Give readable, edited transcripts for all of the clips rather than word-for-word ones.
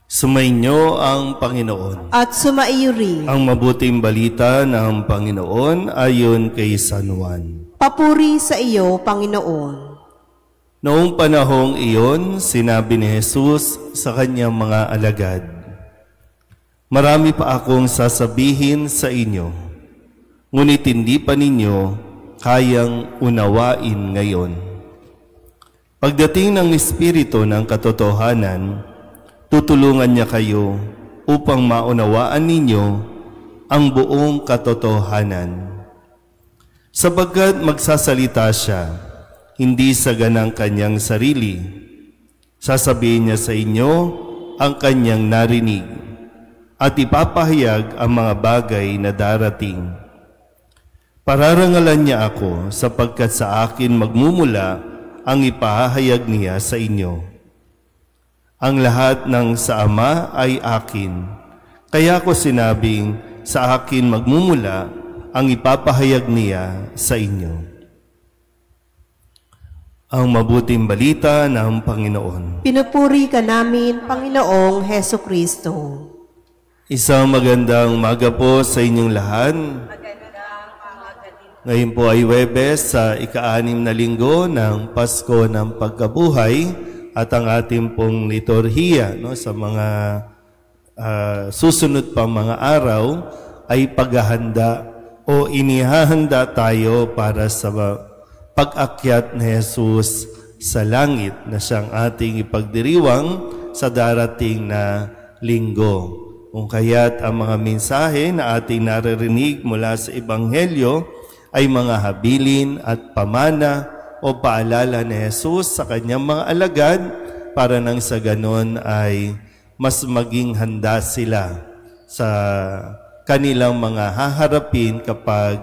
Sumainyo ang Panginoon. At sumaiyo rin. Ang mabuting balita ng Panginoon ayon kay San Juan. Papuri sa iyo, Panginoon. Noong panahong iyon, sinabi ni Jesus sa kanyang mga alagad, "Marami pa akong sasabihin sa inyo, ngunit hindi pa ninyo kayang unawain ngayon. Pagdating ng Espiritu ng katotohanan, tutulungan niya kayo upang maunawaan ninyo ang buong katotohanan. Sapagkat magsasalita siya, hindi sa ganang kanyang sarili. Sasabihin niya sa inyo ang kanyang narinig at ipapahayag ang mga bagay na darating. Pararangalan niya ako sapagkat sa akin magmumula ang ipahayag niya sa inyo. Ang lahat ng sa Ama ay akin. Kaya ko sinabing sa akin magmumula ang ipapahayag niya sa inyo." Ang mabuting balita ng Panginoon. Pinupuri ka namin, Panginoong Heso Kristo. Isang magandang umaga po sa inyong lahat. Ngayon po ay Huwebes sa ika-6 na linggo ng Pasko ng Pagkabuhay. At ang ating pong liturhiya sa mga susunod pang mga araw ay paghahanda o inihahanda tayo para sa pag-akyat ni Jesus sa langit na siyang ating ipagdiriwang sa darating na linggo. Kung kaya't ang mga mensahe na ating naririnig mula sa Ebanghelyo ay mga habilin at pamana o paalala ni Jesus sa kanyang mga alagad para nang sa ganon ay mas maging handa sila sa kanilang mga haharapin kapag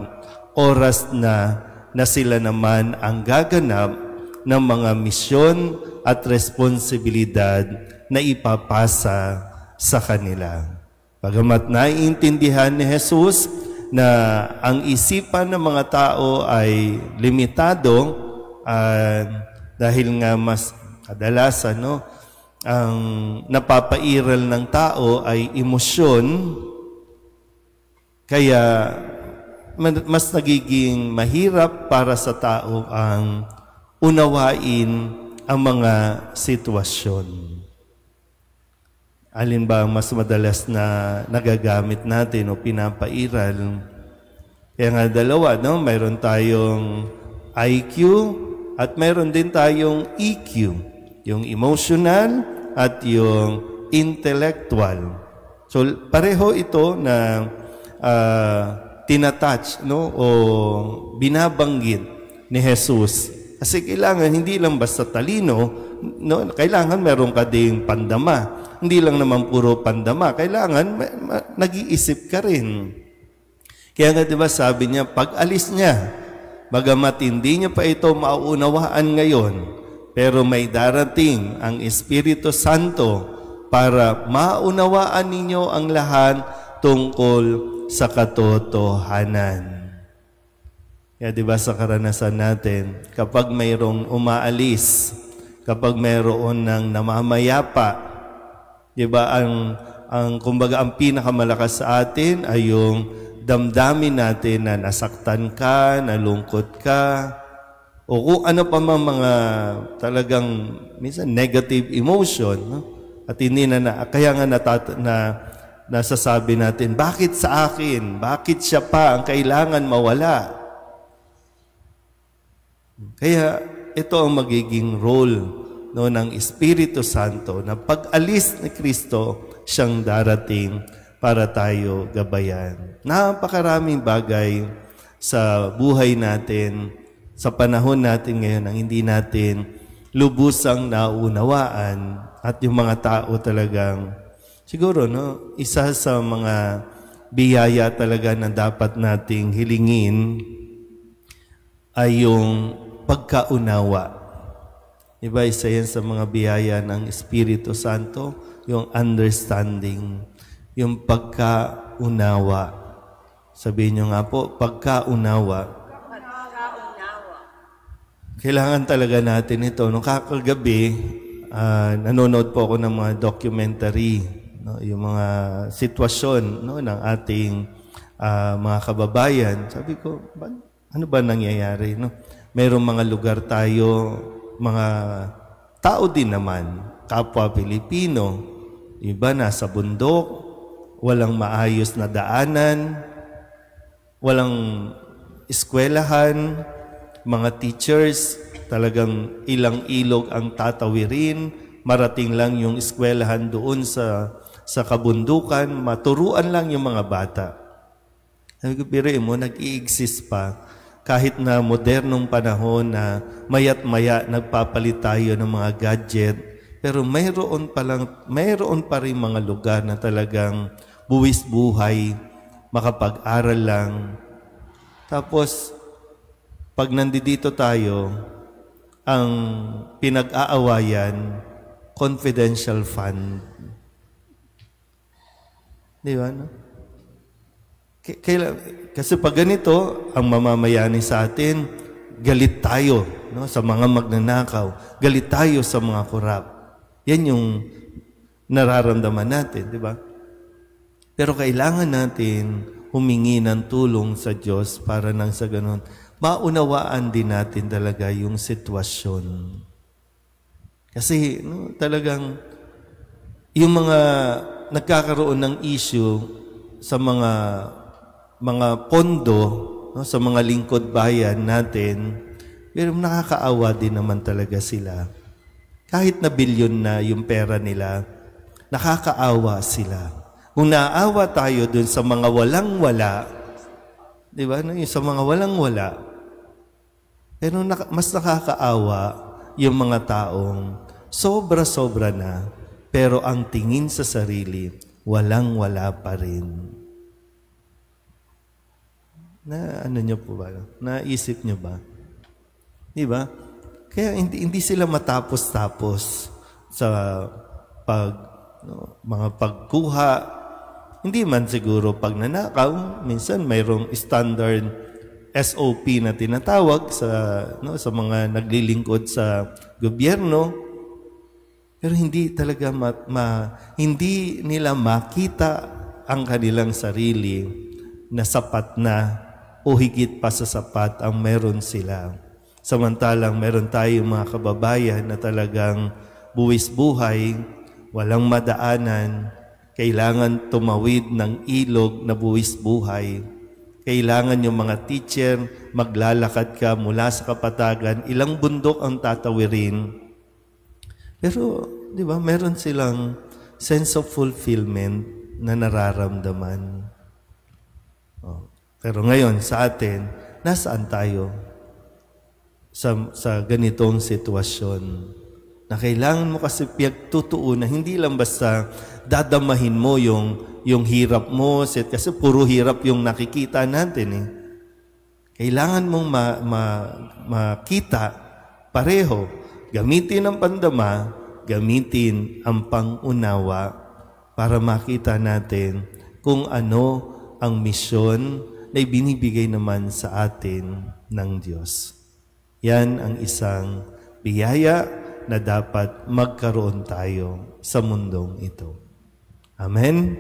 oras na sila naman ang gaganap ng mga misyon at responsibilidad na ipapasa sa kanila. Bagamat naiintindihan ni Jesus na ang isipan ng mga tao ay limitado, dahil nga mas kadalasan ang napapairal ng tao ay emosyon, kaya mas nagiging mahirap para sa tao ang unawain ang mga sitwasyon. Alin ba ang mas madalas na nagagamit natin o pinapairal? Kaya nga dalawa, mayroon tayong IQ at mayroon din tayong EQ, yung emotional at yung intellectual. So pareho ito na tinatouch o binabanggit ni Jesus. Kasi kailangan hindi lang basta talino, kailangan meron ka ding pandama. Hindi lang naman puro pandama, kailangan nag-iisip ka rin. Kaya nga diba sabi niya, pag alis niya, bagamat hindi niyo pa ito mauunawaan ngayon, pero may darating ang Espiritu Santo para maunawaan ninyo ang lahat tungkol sa katotohanan. Kaya diba sa karanasan natin, kapag mayroong umaalis, kapag mayroon ng namamayapa, diba kumbaga ang pinakamalakas sa atin ay yung damdamin natin na nasaktan ka, nalungkot ka, o kung ano pa mga talagang minsan negative emotion. At hindi kaya nga nasasabi natin, bakit sa akin? Bakit siya pa ang kailangan mawala? Kaya ito ang magiging role ng Espiritu Santo na pag-alis ni Kristo siyang darating para tayo gabayan. Napakaraming bagay sa buhay natin, sa panahon natin ngayon ang hindi natin lubusang naunawaan at yung mga tao talagang siguro isa sa mga biyaya talaga na dapat nating hilingin ay yung pagkaunawa. Diba, isa yan sa mga biyaya ng Espiritu Santo, yung understanding, yung pagkaunawa. Sabihin nyo nga po, pagkaunawa. Kailangan talaga natin ito. Nung kakagabi, nanonood po ako ng mga documentary, no, yung mga sitwasyon, no, ng ating mga kababayan. Sabi ko, ano ba nangyayari? No? Mayroong mga lugar tayo, mga tao din naman, kapwa Pilipino, iba nasa bundok, walang maayos na daanan, walang eskwelahan, mga teachers, talagang ilang ilog ang tatawirin, marating lang yung eskwelahan doon sa kabundukan, maturuan lang yung mga bata. Sabi ko, pero mo, nag-i-exist pa, kahit na modernong panahon na mayat maya nagpapalit tayo ng mga gadget, pero mayroon pa rin mga lugar na talagang buwis buhay, makapag-aral lang. Tapos, pag nandito tayo, ang pinag-aawayan, confidential fund. Di ba, no? Kasi pag ganito, ang mamamayani sa atin, galit tayo, no, sa mga magnanakaw. Galit tayo sa mga korap. Yan yung nararamdaman natin, di ba? Pero kailangan natin humingi ng tulong sa Diyos para nang sa ganun, maunawaan din natin talaga yung sitwasyon. Kasi no, talagang yung mga nagkakaroon ng issue sa mga pondo, no, sa mga lingkod bayan natin, pero nakakaawa din naman talaga sila. Kahit na bilyon na yung pera nila, nakakaawa sila. Kung naaawa tayo dun sa mga walang-wala, di ba? No, yung sa mga walang-wala, pero mas nakakaawa yung mga taong sobra-sobra na, pero ang tingin sa sarili, walang-wala pa rin. Na ano nyo po ba? Naisip nyo ba? Di ba? Kaya hindi sila matapos-tapos sa mga pagkuha. Hindi man siguro pag nanakaw, minsan mayroong standard SOP na tinatawag sa mga naglilingkod sa gobyerno. Pero hindi talaga hindi nila makita ang kanilang sarili na sapat na o higit pa sa sapat ang meron sila. Samantalang meron tayong mga kababayan na talagang buwis buhay, walang madaanan, kailangan tumawid ng ilog na buwis buhay. Kailangan yung mga teacher, maglalakad ka mula sa kapatagan, ilang bundok ang tatawirin. Pero, di ba, meron silang sense of fulfillment na nararamdaman. Pero ngayon, sa atin, nasaan tayo sa ganitong sitwasyon? Na kailangan mo kasi pagtutuunan, hindi lang basta dadamahin mo yung hirap mo, kasi puro hirap yung nakikita natin eh. Kailangan mong makita pareho. Gamitin ang pandama, gamitin ang pangunawa para makita natin kung ano ang misyon na ibinibigay naman sa atin ng Diyos. Yan ang isang biyaya na dapat magkaroon tayo sa mundong ito. Amen?